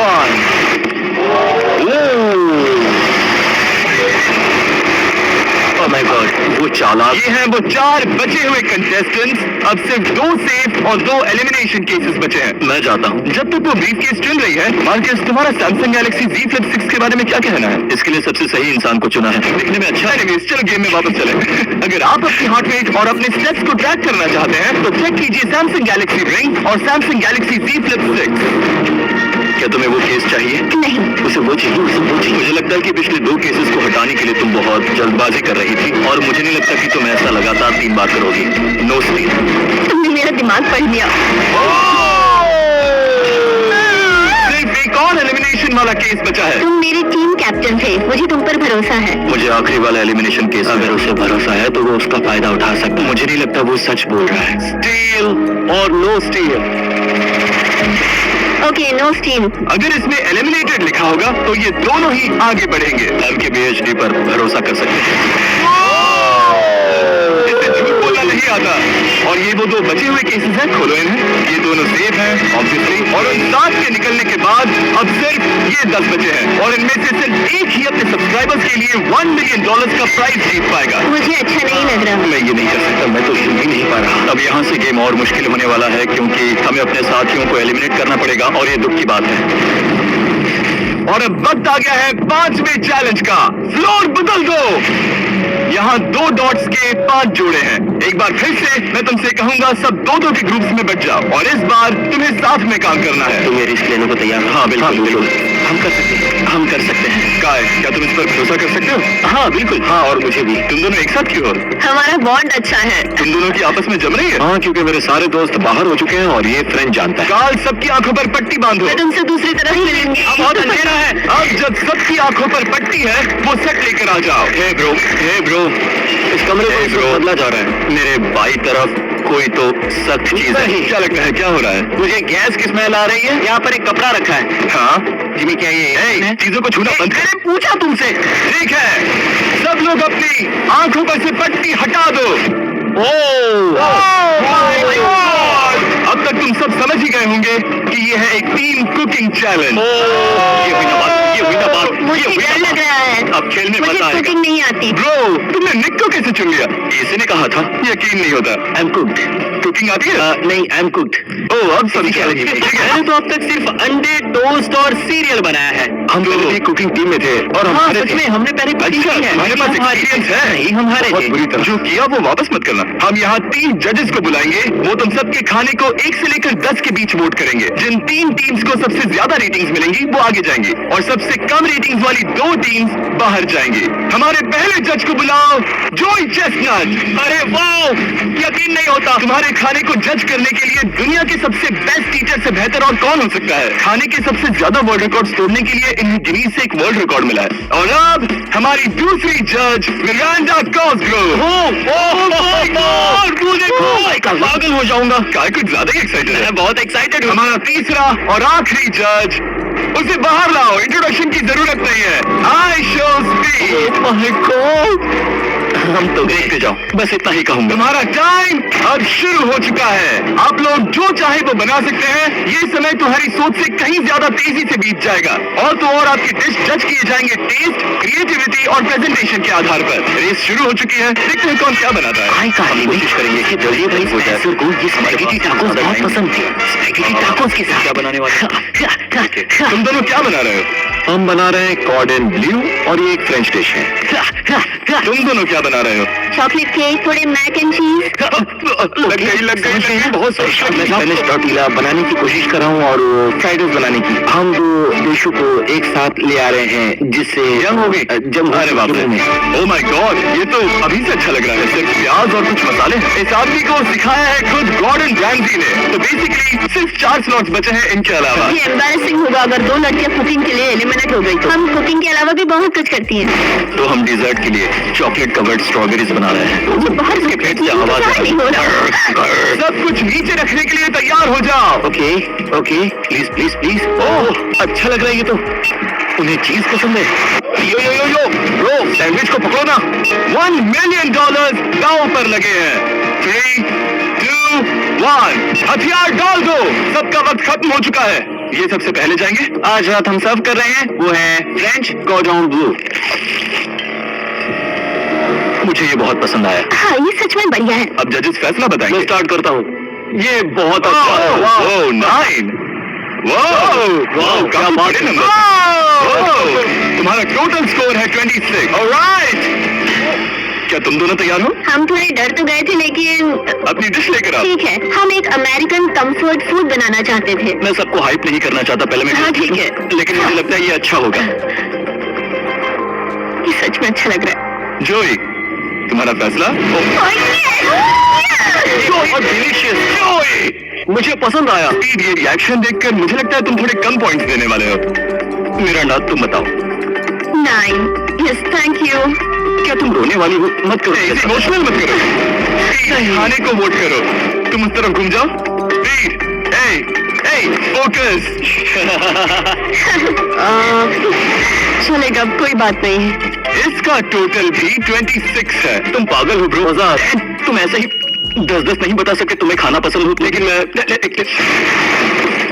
ओह माय गॉड, वो चालाक। ये हैं वो 4 बचे हुए कंटेस्टेंट्स। अब सिर्फ 2 सेफ और 2 एलिमिनेशन केसेस बचे हैं। मैं जाता हूँ। जब तक वो ब्रीफ केस चुन रही है, मार्कस, तुम्हारा सैमसंग गैलेक्सी Z Flip 6 के बारे में क्या कहना है? इसके लिए सबसे सही इंसान को चुना है। दिखने में अच्छा है। चलो गेम में वापस चले। अगर आप अपनी हार्ट रेट और अपने स्टेप्स को ट्रैक करना चाहते हैं, तो चेक कीजिए सैमसंग गैलेक्सी रिंग और सैमसंग गैलेक्सी Z Flip 6। क्या तुम्हें वो केस चाहिए? नहीं, उसे वो चाहिए, उसे वो चाहिए। मुझे लगता है कि पिछले 2 केसेस को हटाने के लिए तुम बहुत जल्दबाजी कर रही थी, और मुझे नहीं लगता कि तुम ऐसा लगातार 3 बार करोगी। No steal. तुमने मेरा दिमाग पढ़ लिया। सिर्फ एक और एलिमिनेशन वाला केस बचा है। तुम मेरी टीम कैप्टन थे, मुझे तुम पर भरोसा है। मुझे आखिरी वाला एलिमिनेशन केस, अगर उसे भरोसा है तो वो उसका फायदा उठा सकता है। मुझे नहीं लगता वो सच बोल रहा है। स्टील और no steal. Okay, no steal. अगर इसमें एलिमिनेटेड लिखा होगा, तो ये दोनों ही आगे बढ़ेंगे। एम के PhD पर भरोसा कर सकते हैं। इससे झूठ बोलना नहीं आता। और ये वो 2 बचे हुए केसेस हैं, खोलो इन्हें। ये दोनों सेफ हैं, ऑब्वियसली। और उन 7 के निकलने के बाद अब सिर्फ ये 10 बचे हैं, और इनमें से सिर्फ एक ही अपने सब्सक्राइबर्स के लिए $1 मिलियन का प्राइज जीत पाएगा। मुझे अच्छा नहीं लग रहा। मैं ये नहीं कर सकता, मैं तो सुन ही नहीं पा रहा। अब यहाँ से गेम और मुश्किल होने वाला है, क्योंकि हमें अपने साथियों को एलिमिनेट करना पड़ेगा, और ये दुख की बात है। और अब वक्त आ गया है 5वें चैलेंज का। फ्लोर बदल दो। यहाँ 2 डॉट्स के 5 जोड़े हैं। एक बार फिर से मैं तुमसे कहूंगा, सब 2-2 के ग्रुप्स में बट जाओ और इस बार तुम्हें साथ में काम करना है। तुम ये रिस्क लेने को तैयार हो? हाँ बिल्कुल। हम कर सकते हैं, हम कर सकते हैं। क्या तुम इस पर भरोसा कर सकते हो? हाँ बिल्कुल। हाँ, और मुझे भी। तुम दोनों एक साथ क्यों हो? हमारा बॉन्ड अच्छा है। तुम दोनों की आपस में जम रही है? हाँ, क्योंकि मेरे सारे दोस्त बाहर हो चुके हैं और ये फ्रेंड जानता है। काल, सबकी आंखों पर पट्टी बांधो। मैं तुमसे दूसरी तरफ मिलूंगी। अब बहुत अंधेरा है। अब जब सबकी आंखों पर पट्टी है, वो सेट लेकर आ जाओ। हे ब्रो, इस कमरे को बदला जा रहा है। मेरे बाई तरफ कोई तो सख्त चीज है। क्या लगता है, क्या हो रहा है? मुझे गैस की स्मेल आ रही है। यहाँ पर एक कपड़ा रखा है। हाँ जिमी, क्या ये चीजों को छूना बंद कर। मैंने पूछा तुमसे। ठीक है, सब लोग अपनी आंखों पर से पट्टी हटा दो। अब तक तुम सब समझ ही गए होंगे कि ये है एक टीम कुकिंग चैलेंज। ये हुई ना बात। मुझे डर लग रहा है। अब खेल में मुझे मजा आएगा। कुकिंग नहीं आती। ब्रो, तुमने निक को कैसे चुन लिया? किसी ने कहा था। यकीन नहीं होता। I am cooked. कुकिंग आती है? नहीं, आई एम कुक्ड। ओह, अब समझा। मैंने तो अब तक सिर्फ अंडे, टोस्ट और सीरियल बनाया है। हम तो- पहले भी कुकिंग टीम में थे और हम हारे थे। हमने पहले कुकिंग अच्छा, की है। तुम्हारे पास हम हारे एक्सपीरियंस थे। है। नहीं, हम हारे बहुत थे। बुरी तरह। जो किया वो वापस मत करना। हम यहाँ 3 जजेस को बुलाएंगे। वो तुम सबके खाने को 1 से लेकर 10 के बीच वोट करेंगे। जिन 3 टीम्स को सबसे ज्यादा रेटिंग्स मिलेंगी वो आगे जाएंगे और सबसे कम रेटिंग्स वाली 2 टीम्स बाहर जाएंगे। हमारे पहले जज को बुलाओ, जोई चेस्टनट। अरे वाह, यकीन नहीं होता। तुम्हारे खाने को जज करने के लिए दुनिया के सबसे बेस्ट टीचर से बेहतर और कौन हो सकता है? खाने के सबसे ज्यादा वर्ल्ड रिकॉर्ड तोड़ने के लिए इन्हें गिनीज से एक वर्ल्ड रिकॉर्ड मिला है। और अब हमारी दूसरी जज मिरांडा कॉस्ग्रोव। पागल हो जाऊंगा। क्या कुछ ज्यादा ही एक्साइटेड है? मैं बहुत एक्साइटेड हूँ। हमारा तीसरा और आखिरी जज, उसे बाहर लाओ। इंट्रोडक्शन की जरूरत नहीं है। I show speak. My God, हम तो देखते जाओ, बस इतना ही कहूंगा। तुम्हारा टाइम अब शुरू हो चुका है। आप लोग जो चाहे वो बना सकते हैं। ये समय तुम्हारी सोच से कहीं ज्यादा तेजी से बीत जाएगा। और तो और आपकी डिश जज किए जाएंगे टेस्ट, क्रिएटिविटी और प्रेजेंटेशन के आधार पर। रेस शुरू हो चुकी है। देखते हैं कौन क्या बनाता है। हम कोशिश करेंगे कि जल्दी भाई हो जाए। सर को ये स्पैगेटी टाकोस बहुत पसंद थे। स्पैगेटी टाकोस के साथ क्या बनाने वाले? तुम दोनों क्या बना रहे हो? हम बना रहे हैं कॉर्डन ब्लू और ये एक फ्रेंच डिश है। तुम दोनों क्या बना रहे हो? चॉकलेट केक, थोड़े मैक एंड चीज। लग गई। बहुत स्पेनिश टॉर्टिला बनाने की कोशिश कर रहा हूँ और फ्राइड राइस बनाने की। हम 2 डिशों को एक साथ ले आ रहे हैं जिससे जम होगी। अरे बाप रे, ओह माय गॉड, ये तो अभी से अच्छा लग रहा है। सिर्फ प्याज और कुछ मसाले हैं। इस आदमी को सिखाया है खुद गॉर्डन रैमजी ने। तो बेसिकली सिर्फ 4 स्लॉट्स बचे हैं इनके अलावा। ये एम्बैरेसिंग होगा अगर 2 लड़कियां कुकिंग के लिए एलिमिनेट हो गई तो। हम कुकिंग के अलावा भी बहुत कुछ करती हैं। तो हम डिजर्ट के लिए चॉकलेट कवर्ड स्ट्रॉबेरीज बना रहे हैं। मुझे बाहर इसके पेट से आवाज आ नहीं हो रहा। सब कुछ नीचे रखने के लिए तैयार हो जाओ। Okay okay, please please please. Oh, अच्छा लग रहा है ये तो। उन्हें चीज पसंद है। यो ब्रो, सैंडविच को पकड़ो ना। $1 मिलियन दांव पर लगे हैं। 3, 2, 1, हथियार डाल दो। सबका वक्त खत्म हो चुका है। ये सबसे पहले जाएंगे। आज रात हम सर्व कर रहे हैं वो है फ्रेंच कॉर्डन ब्लू। मुझे ये बहुत पसंद आया। हाँ, ये सच में बढ़िया है। अब जजेस फैसला बताएंगे। मैं स्टार्ट करता हूँ। ये बहुत अच्छा है। ओह 9। वाह, क्या बात है। तुम्हारा टोटल स्कोर है 26। ऑलराइट, क्या तुम दोनों तैयार हो? हम थोड़े डर तो गए थे लेकिन अपनी डिश लेकर आओ। ठीक है। हम एक अमेरिकन कंफर्ट फूड बनाना चाहते थे। मैं सबको हाइप नहीं करना चाहता, पहले मैं हाँ, ठीक है। लेकिन मुझे लगता है ये अच्छा होगा। ये सच में अच्छा लग रहा है। जोई, तुम्हारा फैसला? डिलीशियस। जोई, मुझे पसंद आया। स्पीड, ये रिएक्शन देखकर मुझे लगता है तुम थोड़े कम पॉइंट्स देने वाले हो। मेरा नाम तुम बताओ। 9। Yes, thank you. क्या तुम रोने वाली हो? मत करो। इमोशनल मत करो। स्पीड, खाने को वोट करो। तुम उस तरफ घूम जाओ। Speed, focus. चलेगा, कोई बात नहीं। इसका टोटल भी 26 है। तुम पागल हो ब्रो। तुम ऐसे ही 10-10 नहीं बता सकते तुम्हें खाना पसंद हो, लेकिन मैं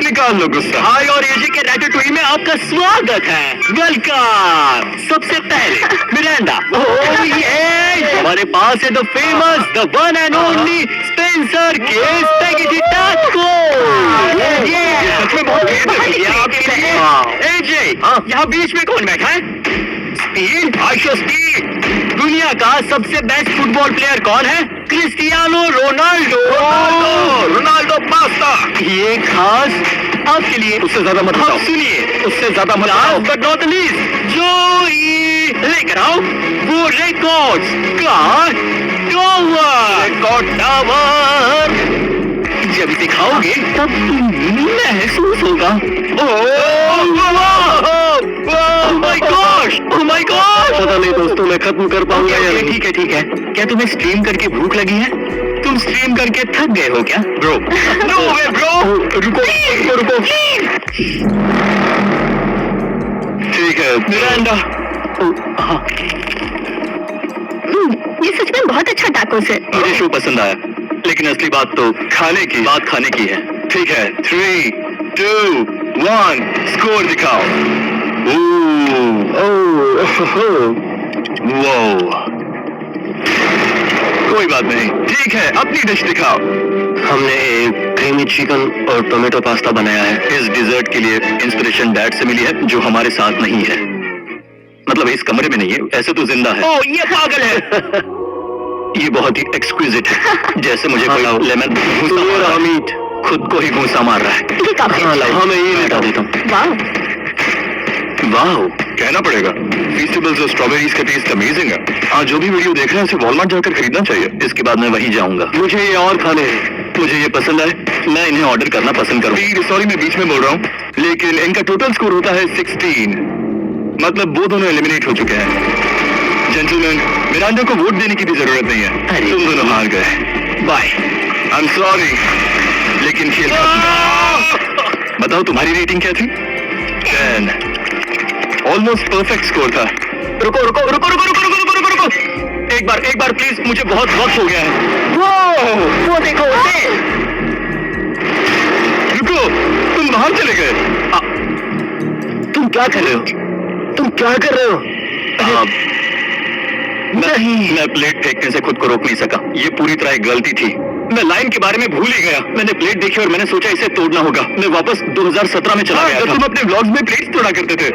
निकाल लो गुस्सा। हाय और एजी के रैटेटुई में आपका स्वागत है। वेलकम। सबसे पहले मिरांडा। ओह ये हमारे पास है the famous, the one and only Spencer के स्पैगेटी टाको। ये में बहुत देर लग गई है आपके लिए। एजे, यहाँ बीच में कौन बैठा है? Speed, IShowSpeed. दुनिया का सबसे बेस्ट फुटबॉल प्लेयर कौन है? Cristiano Ronaldo. Ronaldo pasta. ये खास आपके लिए। उससे ज्यादा मत बताओ। सुनिए, उससे ज्यादा मत बताओ। बट नॉट लीस्ट, जो लेकर आओ वो रिकॉर्ड्स का रिकॉर्ड टावर। जब दिखाओगे तब महसूस होगा। My God! पता नहीं दोस्तों, मैं खत्म कर पाऊंगा या नहीं। ठीक है। क्या तुम्हें स्ट्रीम करके भूख लगी है? तुम स्ट्रीम करके थक गए हो क्या, ब्रो? नो वे ब्रो, रुको। ठीक है मिरांडा। हाँ, ये सच में बहुत अच्छा टाकोस है। मुझे शो पसंद आया, लेकिन असली बात तो खाने की है। ठीक है, 3, 2, 1, स्कोर दिखाओ। कोई बात नहीं, ठीक है, अपनी डिश दिखाओ। हमने क्रीमी चिकन और टोमेटो पास्ता बनाया है। इस डिजर्ट के लिए इंस्पिरेशन डैड से मिली है, जो हमारे साथ नहीं है। मतलब इस कमरे में नहीं है, ऐसे तो जिंदा है। ओह, ये पागल है। ये बहुत ही एक्सक्विजिट है, जैसे मुझे कोई लेमन मीट खुद को ही घूसा मार रहा है। हाँ, मैं ये हटा देता हूँ। वाह, कहना पड़ेगा, फीस्टेबल्स और स्ट्रॉबेरीज का टेस्ट अमेजिंग है। आज जो भी वीडियो देख रहे हैं उसे वॉलमार्ट जाकर खरीदना चाहिए। इसके बाद मैं वहीं जाऊंगा। मुझे ये और खाने हैं। मुझे ये पसंद है, मैं इन्हें ऑर्डर करना पसंद करूंगा। सॉरी, मैं बीच में बोल रहा हूँ, लेकिन इनका टोटल स्कोर होता है 16। मतलब वो दोनों एलिमिनेट हो चुके हैं। जेंटलमैन, मिरांडा को वोट देने की भी जरूरत नहीं है। तुम दोनों हार गए। बाय। आई एम सॉरी, लेकिन खेल बताओ तुम्हारी रेटिंग क्या थी? 10। ऑलमोस्ट परफेक्ट स्कोर था। रुको। एक बार प्लीज, मुझे बहुत वक्त हो गया है। वो देखो उसे। रुको, तुम बाहर चले गए। तुम क्या कर रहे हो? नहीं, मैं प्लेट फेंकने से खुद को रोक नहीं सका। ये पूरी तरह एक गलती थी। मैं लाइन के बारे में भूल ही गया। मैंने प्लेट देखी और मैंने सोचा इसे तोड़ना होगा। मैं वापस 2017 में चला गया था। तुम अपने व्लॉग्स में प्लेट्स तोड़ा करते थे।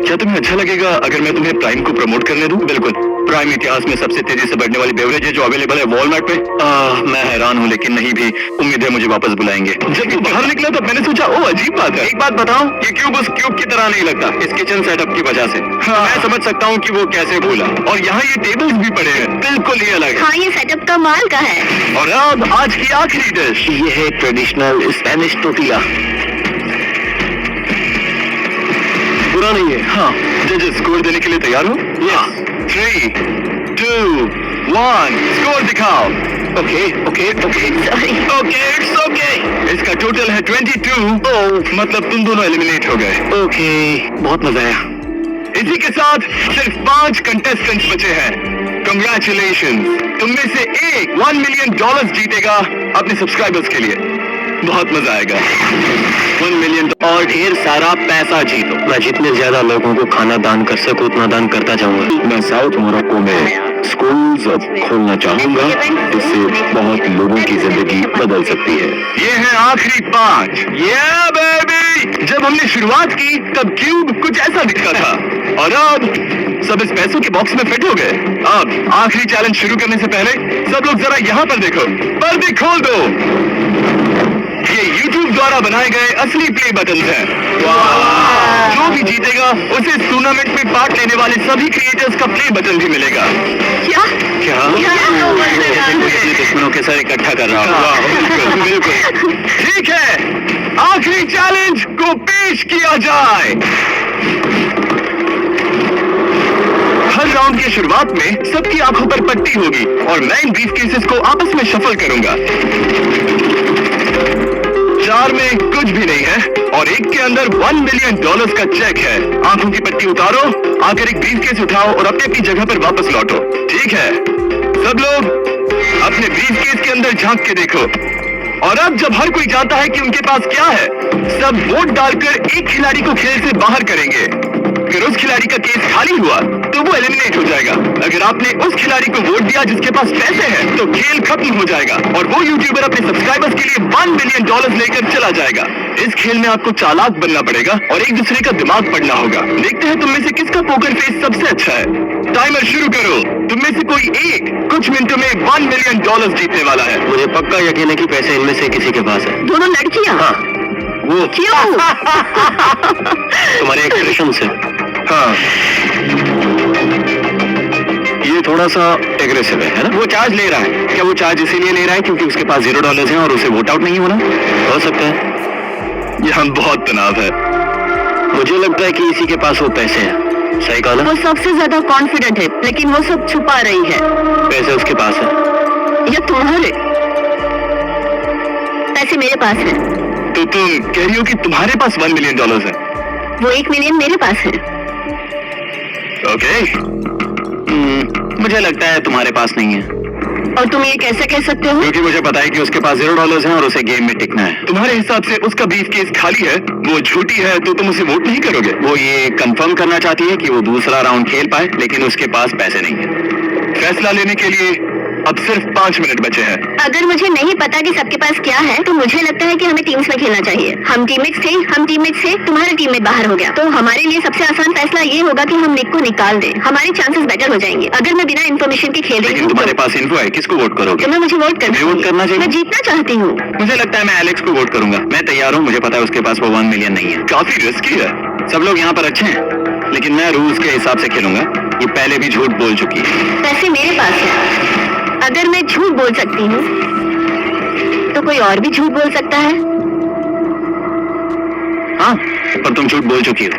क्या तुम्हें अच्छा लगेगा अगर मैं तुम्हें प्राइम को प्रमोट करने दूं? बिल्कुल। प्राइम इतिहास में सबसे तेजी से बढ़ने वाली बेवरेज है जो अवेलेबल है वॉलमार्ट पे। मैं हैरान हूँ, लेकिन नहीं भी। उम्मीद है मुझे वापस बुलाएंगे। जब तू बाहर निकला तब मैंने सोचा, ओ अजीब बात है। एक बात बताओ, ये क्यूब उस क्यूब की तरह नहीं लगता, इस किचन सेटअप की वजह से। मैं समझ सकता हूँ कि वो कैसे भूला। और यहाँ ये टेबल्स भी पड़े हैं, बिल्कुल ही अलग है। हाँ, ये सेटअप कमाल का है। और अब आज की आखिरी डिश, ये है ट्रेडिशनल स्पेनिश टोर्टिला। बुरा नहीं है। हाँ, जजेस स्कोर देने के लिए तैयार हो? यस। 3, 2, 1, स्कोर दिखाओ। ओके। सॉरी। It's okay. इसका टोटल है 22। मतलब तुम दोनों एलिमिनेट हो गए। ओके, बहुत मजा आया। इसी के साथ सिर्फ 5 कंटेस्टेंट्स बचे हैं। कंग्रेचुलेशंस, तुम में से एक $1 मिलियन जीतेगा अपने सब्सक्राइबर्स के लिए। बहुत मजा आएगा। 1 मिलियन और ढेर सारा पैसा जीतो। मैं जितने ज्यादा लोगों को खाना दान कर सकूं उतना दान करता जाऊंगा। मैं साउथ मोरक्को में स्कूल्स खोलना चाहूंगा, इससे बहुत लोगों की जिंदगी बदल सकती है। ये है आखिरी 5। बेबी, जब हमने शुरुआत की तब क्यूब कुछ ऐसा दिखता था, और अब सब इस पैसों के बॉक्स में फिट हो गए। अब आखिरी चैलेंज शुरू करने से पहले सब लोग जरा यहाँ पर देखो। पर्दे खोल दो। ये YouTube द्वारा बनाए गए असली प्ले बटन हैं। जो भी जीतेगा उसे इस टूर्नामेंट में पार्ट लेने वाले सभी क्रिएटर्स का प्ले बटन भी मिलेगा। क्या? दुश्मनों के साथ इकट्ठा कर रहा हूँ। बिल्कुल। ठीक है, आखिरी चैलेंज को पेश किया जाए। हर राउंड की शुरुआत में सबकी आंखों पर पट्टी होगी और मैं इन ब्रीफकेसेस को आपस में शफल करूंगा। 4 में कुछ भी नहीं है और एक के अंदर $1 मिलियन का चेक है। आंखों की पट्टी उतारो, आकर एक ब्रीफकेस उठाओ और अपनी जगह पर वापस लौटो। ठीक है, सब लोग अपने ब्रीफकेस के अंदर झांक के देखो। और अब जब हर कोई जानता है कि उनके पास क्या है, सब वोट डालकर एक खिलाड़ी को खेल से बाहर करेंगे। अगर उस खिलाड़ी का केस खाली हुआ तो तो वो एलिमिनेट हो जाएगा। अगर आपने उस खिलाड़ी को वोट दिया जिसके पास पैसे हैं, तो खेल खत्म हो जाएगा और वो यूट्यूबर अपने सब्सक्राइबर्स के लिए $1 मिलियन लेकर चला जाएगा। इस खेल में आपको चालाक बनना पड़ेगा और एक दूसरे का दिमाग पढ़ना होगा। देखते हैं तुम में से किसका पोकर फेस सबसे अच्छा है। टाइमर शुरू करो। तुम में से कोई एक कुछ मिनटों में $1 मिलियन जीतने वाला है। मुझे पक्का यकीन है कि पैसे इनमें से किसी के पास है। दोनों लड़कियां? हाँ, वो क्यों? तुम्हारे एक्सप्रेशन से। हाँ, ये थोड़ा सा एग्रेसिव है ना? वो चार्ज ले रहा है। क्या वो चार्ज इसीलिए ले रहा है क्योंकि उसके पास $0 है और उसे वोट आउट नहीं होना? हो सकता है। यहाँ बहुत तनाव है। मुझे लगता है कि इसी के पास वो पैसे हैं। सही कहा ना? वो सबसे ज्यादा कॉन्फिडेंट है, लेकिन वो सब छुपा रही है। पैसे उसके पास है या तुम्हारे? पैसे मेरे पास है। तो तुम कह रही हो कि तुम्हारे पास $1 मिलियन है? वो 1 मिलियन मेरे पास है। ओके। मुझे लगता है तुम्हारे पास नहीं है। और तुम ये कैसे कह सकते हो? क्योंकि मुझे पता है कि उसके पास $0 है और उसे गेम में टिकना है। तुम्हारे हिसाब से उसका ब्रीफ केस खाली है, वो झूठी है, तो तुम उसे वोट नहीं करोगे? वो ये कंफर्म करना चाहती है कि वो दूसरा राउंड खेल पाए, लेकिन उसके पास पैसे नहीं है। फैसला लेने के लिए अब सिर्फ 5 मिनट बचे हैं। अगर मुझे नहीं पता कि सबके पास क्या है, तो मुझे लगता है कि हमें टीम्स में खेलना चाहिए। हम टीममेट्स थे, तुम्हारा टीममेट बाहर हो गया, तो हमारे लिए सबसे आसान फैसला ये होगा कि हम निक को निकाल दें। हमारे चांसेस बेटर हो जाएंगे। अगर मैं बिना इन्फॉर्मेशन के खेल रही लेकिन हूँ, तुम्हारे पास इन्फो है, किसको वोट करोगे? तो मैं मुझे वोट करना चाहिए। मैं जीतना चाहती हूँ। मुझे लगता है मैं एलेक्स को वोट करूंगा। मैं तैयार हूँ। मुझे पता है उसके पास वो 1 मिलियन नहीं है। काफी रिस्की है। सब लोग यहाँ पर अच्छे हैं, लेकिन मैं रूल्स के हिसाब से खेलूंगा। ये पहले भी झूठ बोल चुकी है। पैसे मेरे पास है। अगर मैं झूठ बोल सकती हूँ, तो कोई और भी झूठ बोल सकता है। हाँ, पर तुम झूठ बोल चुकी हो।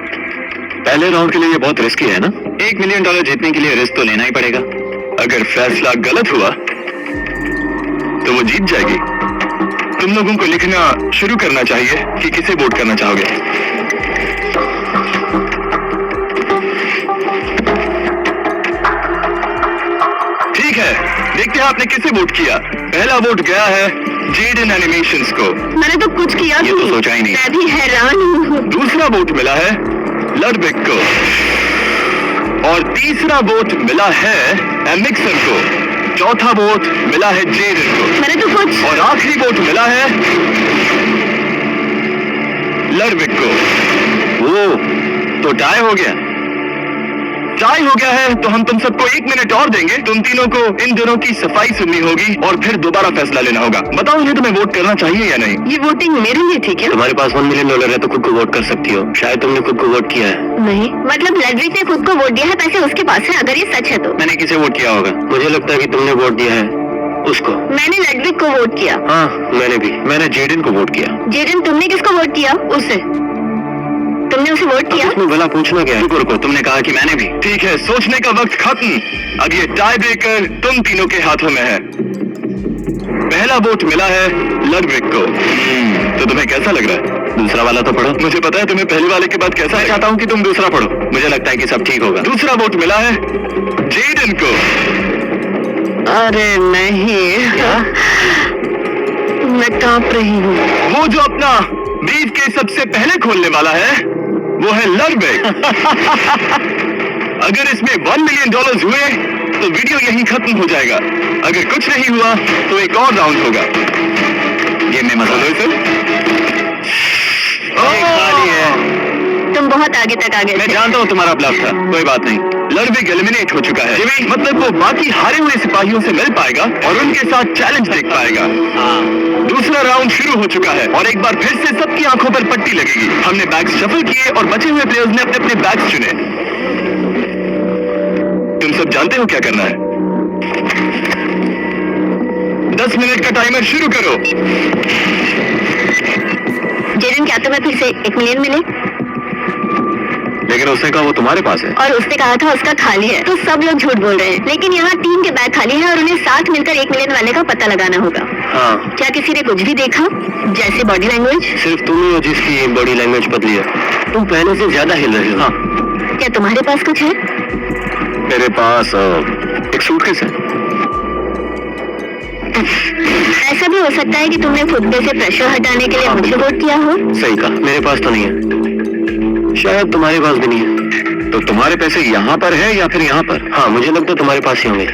पहले राउंड के लिए ये बहुत रिस्की है ना? $1 मिलियन जीतने के लिए रिस्क तो लेना ही पड़ेगा। अगर फैसला गलत हुआ तो वो जीत जाएगी। तुम लोगों को लिखना शुरू करना चाहिए कि किसे वोट करना चाहोगे। ठीक है, देखते हैं आपने किसे वोट किया। पहला वोट गया है जेडन एनिमेशंस को। मैंने तो कुछ किया ये तो सोचा ही नहीं। मैं भी हैरान हूँ। दूसरा वोट मिला है लडविक को और तीसरा वोट मिला है एमिक्सन को। चौथा वोट मिला है जेडन को। मैंने तो कुछ। और आखिरी वोट मिला है लडविक को। वो तो टाई हो गया। टाई हो गया है तो हम तुम सबको 1 मिनट और देंगे। तुम तीनों को इन दोनों की सफाई सुननी होगी और फिर दोबारा फैसला लेना होगा। बताओ इन्हें तुम्हें वोट करना चाहिए या नहीं? ये वोटिंग मेरे लिए थी क्या? तुम्हारे पास $1 मिलियन है तो खुद को वोट कर सकती हो। शायद तुमने खुद को वोट किया है। नहीं, मतलब लडविक ने खुद को वोट दिया है, पैसे उसके पास है। अगर ये सच है तो मैंने किसे वोट किया होगा? मुझे लगता है कि तुमने वोट दिया है उसको। मैंने लडविक को वोट किया। हाँ, मैंने भी। मैंने जेडन को वोट किया। जेडन, तुमने किसको वोट किया? उसे। तुमने उसे वोट किया? इसमें भला पूछना क्या है? को तुमने कहा कि मैंने भी। ठीक है, सोचने का वक्त खत्म। अब ये टाई ब्रेकर तुम तीनों के हाथों में है। पहला वोट मिला है लडविक को। तो तुम्हें कैसा लग रहा है? दूसरा वाला तो पढ़ो। मुझे पता है तुम्हें पहले वाले के बाद कैसा। मैं चाहता हूँ कि तुम दूसरा पढ़ो। मुझे लगता है कि सब ठीक होगा। दूसरा वोट मिला है जेडन को। अरे नहीं, मैं कांप रही हूँ। वो जो अपना ब्रीफ केस सबसे पहले खोलने वाला है वो है लडविक। अगर इसमें $1 मिलियन हुए तो वीडियो यहीं खत्म हो जाएगा। अगर कुछ नहीं हुआ तो एक और राउंड होगा। गेम में मजा लो सर। खाली है। तुम बहुत आगे तक आ गए मैं थे। जानता हूँ तुम्हारा ब्लफ था, कोई बात नहीं। लडविक एलिमिनेट हो चुका है। मतलब वो बाकी हारे हुए सिपाहियों से मिल पाएगा और उनके साथ चैलेंज देख पाएगा। दूसरा राउंड शुरू हो चुका है और एक बार फिर से सबकी आंखों पर पट्टी लगेगी। हमने बैग्स शफल किए और बचे हुए प्लेयर्स ने अपने अपने बैग्स चुने। तुम सब जानते हो क्या करना है। 10 मिनट का टाइमर शुरू करो। जेडन, क्या तुम्हें फिर से 1 मिलियन मिले? लेकिन उसने कहा वो तुम्हारे पास है। और उसने कहा था उसका खाली है। तो सब लोग झूठ बोल रहे हैं। लेकिन यहाँ 3 के बैग खाली है और उन्हें साथ मिलकर 1 मिलियन वाले का पता लगाना होगा। हाँ। क्या किसी ने कुछ भी देखा, जैसे बॉडी लैंग्वेज? सिर्फ तुम ही हो जिसकी बॉडी लैंग्वेज बदली है। तुम पहले से ज्यादा हिल रहे हो। हाँ। क्या तुम्हारे पास कुछ है? मेरे पास एक सूटकेस है। ऐसा भी हो सकता है कि तुमने खुद में से प्रेशर हटाने के लिए मुझे वोट किया हो। सही कहा, मेरे पास तो नहीं है। शायद तुम्हारे पास भी नहीं है। तो तुम्हारे पैसे यहाँ पर है या फिर यहाँ पर? हाँ, मुझे लगता है तुम्हारे पास ही होंगे।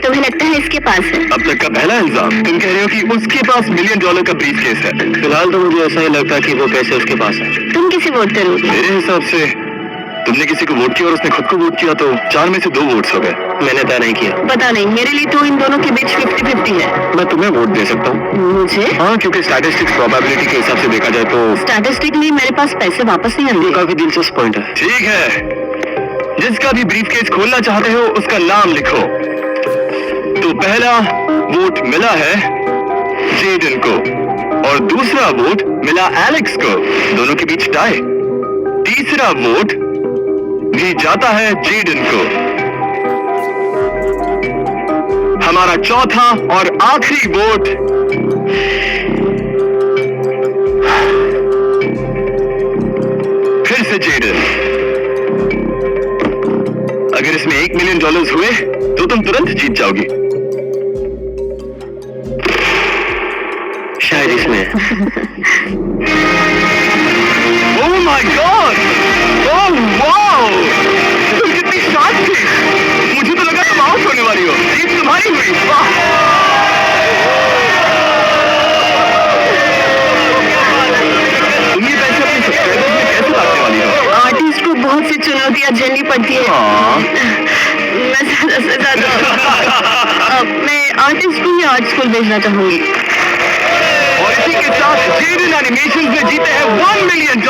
तुम्हें लगता है इसके पास है? अब तक का पहला इल्जाम। तुम कह रहे हो कि उसके पास $1 मिलियन का ब्रीफकेस है। फिलहाल तो मुझे ऐसा ही लगता है कि वो पैसे उसके पास है। तुम किसे वोट करोगे? मेरे हिसाब से तुमने किसी को वोट किया और उसने खुद को वोट किया, तो 4 में से 2 वोट्स हो गए। मैंने तय नहीं किया। पता नहीं, मेरे लिए तो इन दोनों के बीच 50-50 है। मैं तुम्हें वोट दे सकता हूँ। मुझे? हाँ, क्योंकि स्टैटिस्टिक्स प्रोबेबिलिटी के हिसाब से देखा जाए तो स्टैटिस्टिकली मेरे पास पैसे वापस नहीं ये आएंगे। काफी दिलचस्प पॉइंट है। ठीक है, जिसका भी ब्रीफकेस खोलना चाहते हो उसका नाम लिखो। तो पहला वोट मिला है जेडन को और दूसरा वोट मिला एलेक्स को। दोनों के बीच टाई। तीसरा वोट भी जाता है जेडन को। हमारा चौथा और आखिरी वोट फिर से जेडन। अगर इसमें $1 मिलियन हुए तो तुम तुरंत जीत जाओगी। शायद इसमें। Oh my God! Oh wow! तुम कितनी शार्प थी। मुझे तो लगा तुम आउट होने वाली हो। जीत तुम्हारी हुई। वाह! तुम ये पैसे अपने सब्सक्राइबर्स में कैसे लाने वाली हो? आर्टिस्ट को बहुत सी चुनौतियां झेलनी पड़ती है। हाँ। मैं ज्यादा से ज्यादा मैं आर्टिस्ट को ही आर्ट स्कूल भेजना चाहूंगी। और इसी के साथ जेडन एनिमेशन में जीते हैं $1 मिलियन।